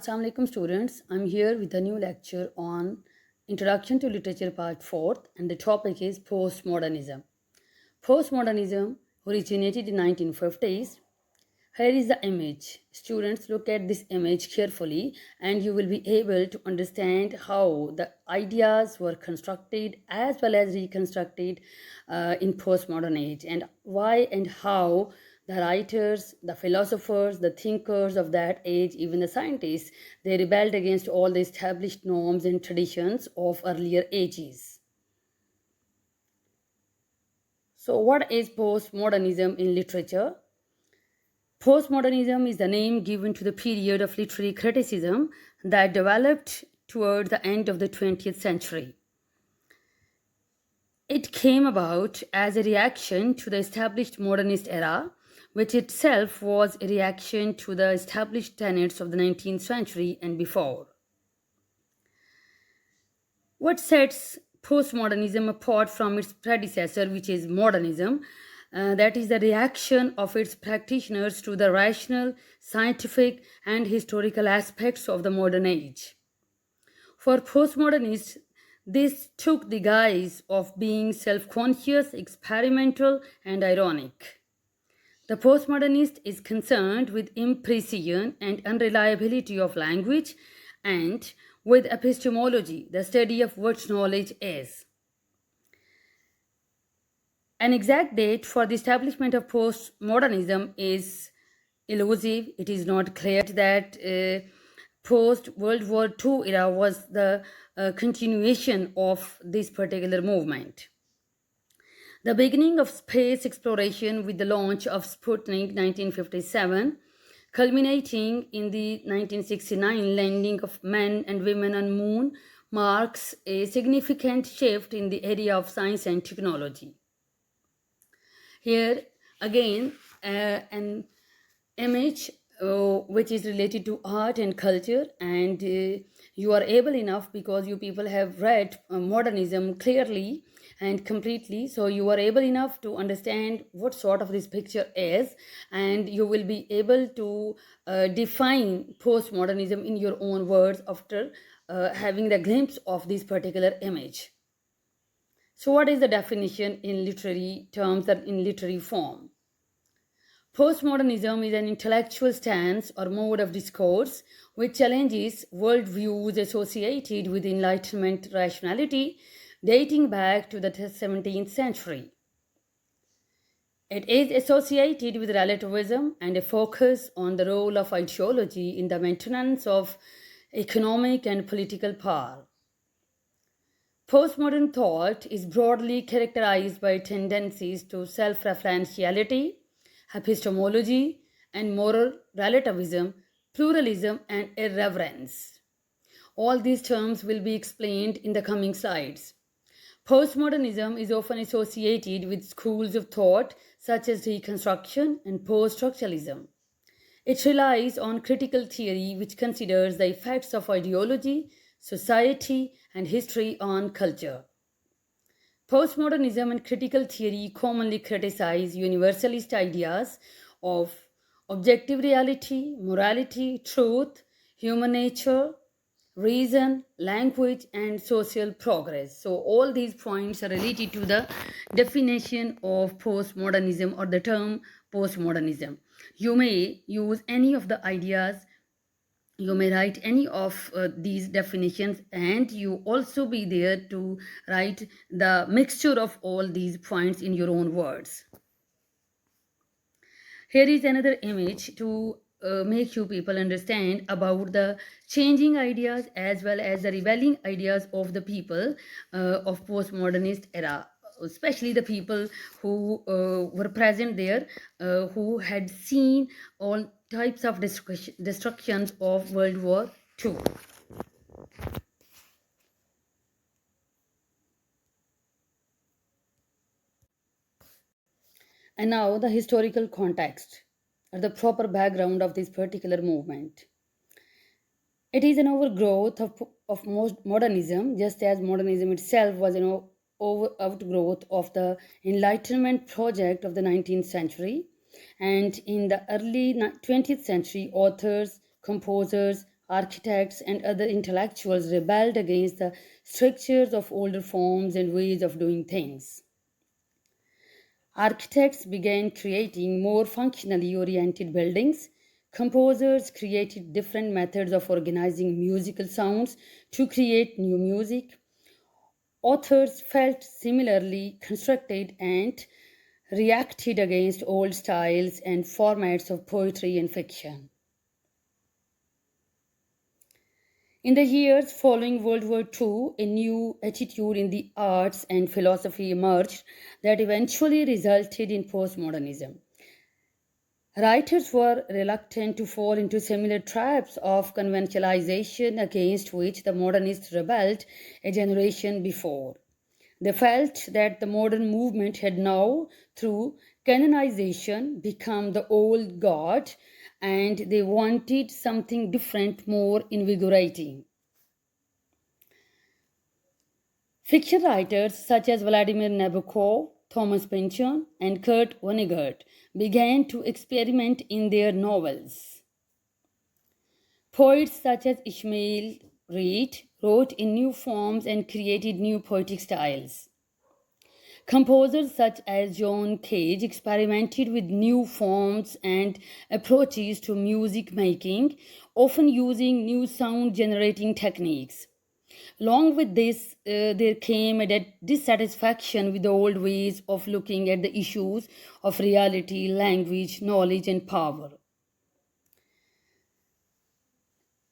Assalamu alaikum students. I'm here with a new lecture on Introduction to Literature Part 4 and the topic is Postmodernism. Postmodernism originated in 1950s. Here is the image. Students, look at this image carefully and you will be able to understand how the ideas were constructed as well as reconstructed in postmodern age, and why and how the writers, the philosophers, the thinkers of that age, even the scientists, they rebelled against all the established norms and traditions of earlier ages. So what is postmodernism in literature? Postmodernism is the name given to the period of literary criticism that developed toward the end of the 20th century. It came about as a reaction to the established modernist era, which itself was a reaction to the established tenets of the 19th century and before. What sets postmodernism apart from its predecessor, which is modernism, that is the reaction of its practitioners to the rational, scientific, and historical aspects of the modern age. For postmodernists, this took the guise of being self-conscious, experimental, and ironic. The postmodernist is concerned with imprecision and unreliability of language and with epistemology, the study of what knowledge is. An exact date for the establishment of postmodernism is elusive. It is not clear that post-World War II era was the continuation of this particular movement. The beginning of space exploration with the launch of Sputnik 1957, culminating in the 1969 landing of men and women on Moon, marks a significant shift in the area of science and technology. Here again, an image which is related to art and culture, and you are able enough, because you people have read modernism clearly and completely, so you are able enough to understand what sort of this picture is, and you will be able to define postmodernism in your own words after having the glimpse of this particular image. So what is the definition in literary terms or in literary form? Postmodernism is an intellectual stance or mode of discourse which challenges worldviews associated with Enlightenment rationality dating back to the 17th century. It is associated with relativism and a focus on the role of ideology in the maintenance of economic and political power. Postmodern thought is broadly characterized by tendencies to self-referentiality, epistemology, and moral relativism, pluralism, and irreverence. All these terms will be explained in the coming slides. Postmodernism is often associated with schools of thought such as Reconstruction and Post-structuralism. It relies on critical theory which considers the effects of ideology, society, and history on culture. Postmodernism and critical theory commonly criticize universalist ideas of objective reality, morality, truth, human nature, reason, language, and social progress. So all these points are related to the definition of postmodernism or the term postmodernism. You may use any of the ideas, you may write any of these definitions, and you also be there to write the mixture of all these points in your own words. Here is another image to make you people understand about the changing ideas as well as the rebelling ideas of the people of postmodernist era, especially the people who were present there, who had seen all types of destructions of World War II. And now the historical context or the proper background of this particular movement. It is an overgrowth of modernism, just as modernism itself was an outgrowth of the Enlightenment project of the 19th century. And in the early 20th century, authors, composers, architects, and other intellectuals rebelled against the strictures of older forms and ways of doing things. Architects began creating more functionally oriented buildings. Composers created different methods of organizing musical sounds to create new music. Authors felt similarly constructed and reacted against old styles and formats of poetry and fiction. In the years following World War II, a new attitude in the arts and philosophy emerged that eventually resulted in postmodernism. Writers were reluctant to fall into similar traps of conventionalization against which the modernists rebelled a generation before. They felt that the modern movement had now, through canonization, become the old god, and they wanted something different, more invigorating. Fiction writers such as Vladimir Nabokov, Thomas Pynchon, and Kurt Vonnegut began to experiment in their novels. Poets such as Ishmael Reed wrote in new forms and created new poetic styles. Composers such as John Cage experimented with new forms and approaches to music making, often using new sound generating techniques. Along with this, there came a dissatisfaction with the old ways of looking at the issues of reality, language, knowledge, and power.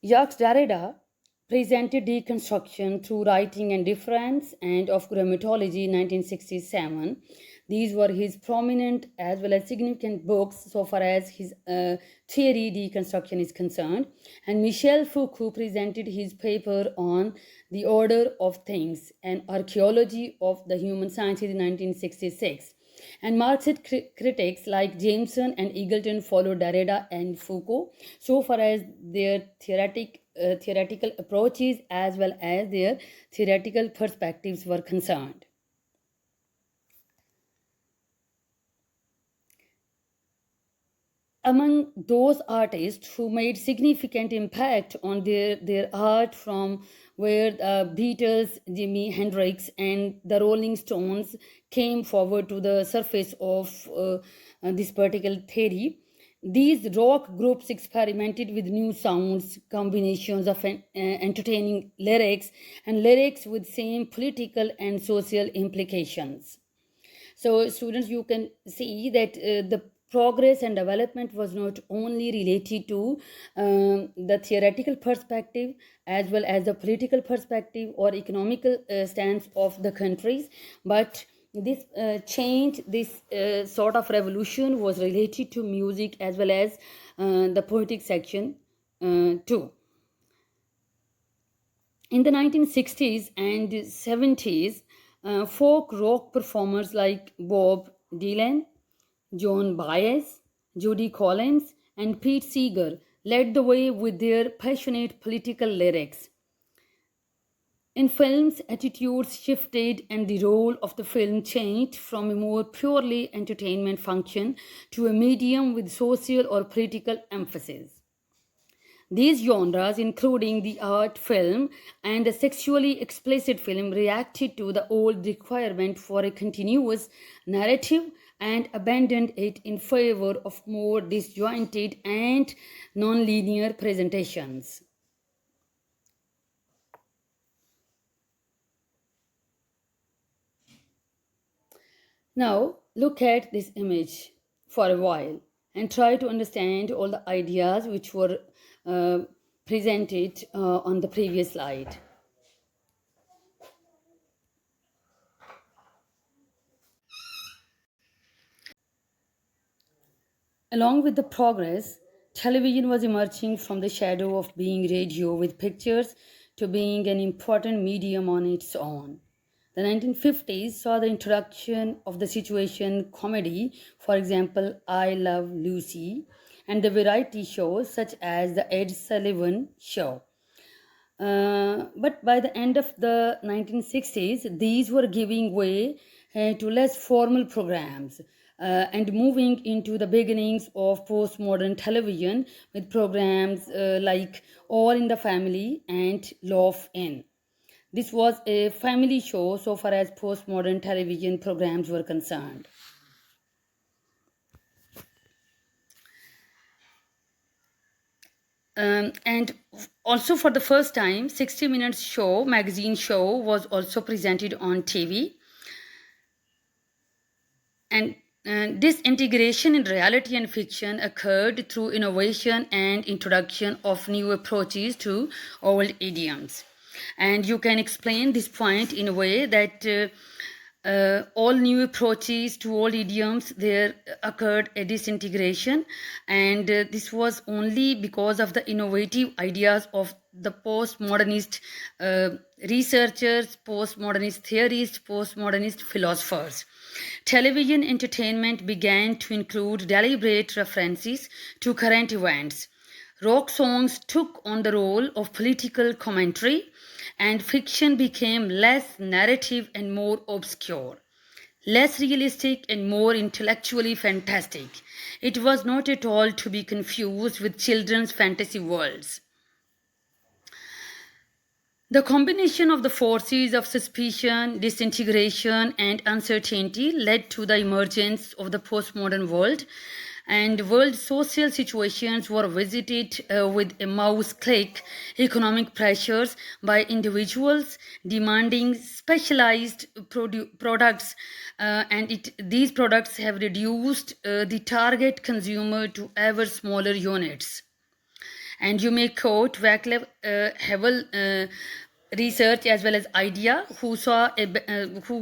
Jacques Derrida presented deconstruction through writing and difference and of grammatology in 1967. These were his prominent as well as significant books so far as his theory deconstruction is concerned. And Michel Foucault presented his paper on the order of things and archaeology of the human sciences in 1966. And Marxist critics like Jameson and Eagleton followed Derrida and Foucault so far as their theoretical approaches as well as their theoretical perspectives were concerned. Among those artists who made significant impact on their art from where the Beatles, Jimi Hendrix, and the Rolling Stones came forward to the surface of this particular theory. These rock groups experimented with new sounds, combinations of entertaining lyrics, and lyrics with same political and social implications. So, students, you can see that the progress and development was not only related to the theoretical perspective as well as the political perspective or economical stance of the countries, but this change, this sort of revolution was related to music as well as the poetic section too. In the 1960s and 70s, folk rock performers like Bob Dylan, Joan Baez, Judy Collins, and Pete Seeger led the way with their passionate political lyrics. In films, attitudes shifted and the role of the film changed from a more purely entertainment function to a medium with social or political emphasis. These genres, including the art film and the sexually explicit film, reacted to the old requirement for a continuous narrative and abandoned it in favor of more disjointed and non-linear presentations. Now, look at this image for a while and try to understand all the ideas which were presented on the previous slide. Along with the progress, television was emerging from the shadow of being radio with pictures to being an important medium on its own. The 1950s saw the introduction of the situation comedy, for example, I Love Lucy, and the variety shows such as The Ed Sullivan Show. But by the end of the 1960s, these were giving way to less formal programs. and moving into the beginnings of postmodern television with programs like All in the Family and Love In. This was a family show so far as postmodern television programs were concerned. And also for the first time, 60 Minutes show, magazine show, was also presented on TV. And this integration in reality and fiction occurred through innovation and introduction of new approaches to old idioms. And you can explain this point in a way that all new approaches to old idioms, there occurred a disintegration, and this was only because of the innovative ideas of the postmodernist researchers, postmodernist theorists, postmodernist philosophers. Television entertainment began to include deliberate references to current events. Rock songs took on the role of political commentary, and fiction became less narrative and more obscure, less realistic and more intellectually fantastic. It was not at all to be confused with children's fantasy worlds. The combination of the forces of suspicion, disintegration, and uncertainty led to the emergence of the postmodern world, and world social situations were visited with a mouse click, economic pressures by individuals demanding specialized products, and these products have reduced the target consumer to ever smaller units. And you may quote Vaclav Havel research as well as idea, who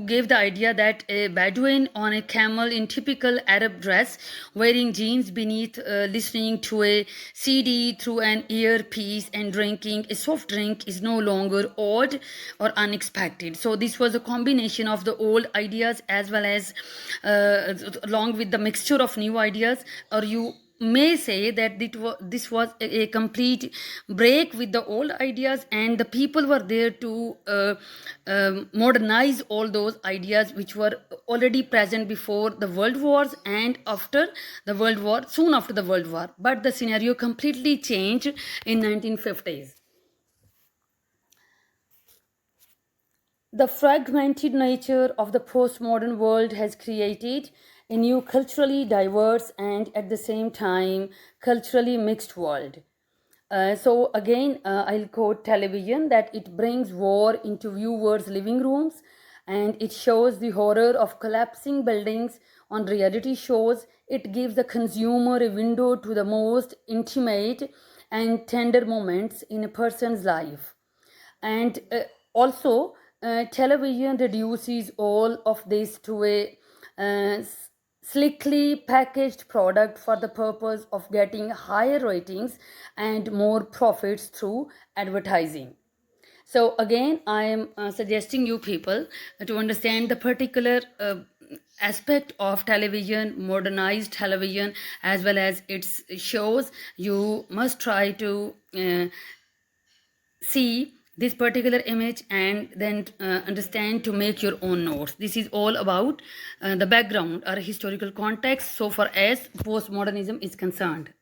gave the idea that a Bedouin on a camel in typical Arab dress, wearing jeans beneath, listening to a CD through an earpiece and drinking a soft drink is no longer odd or unexpected. So this was a combination of the old ideas as well as along with the mixture of new ideas, or you may say that this was a complete break with the old ideas, and the people were there to modernize all those ideas which were already present before the world wars and after the world war, soon after the world war. But the scenario completely changed in 1950s. The fragmented nature of the postmodern world has created a new culturally diverse and at the same time culturally mixed world. So again, I'll quote television that it brings war into viewers' living rooms, and it shows the horror of collapsing buildings. On reality shows, it gives the consumer a window to the most intimate and tender moments in a person's life. And also, television reduces all of this to a slickly packaged product for the purpose of getting higher ratings and more profits through advertising. So again, I am suggesting you people to understand the particular aspect of television, modernized television, as well as its shows. You must try to see this particular image and then understand to make your own notes. This is all about the background or historical context so far as postmodernism is concerned.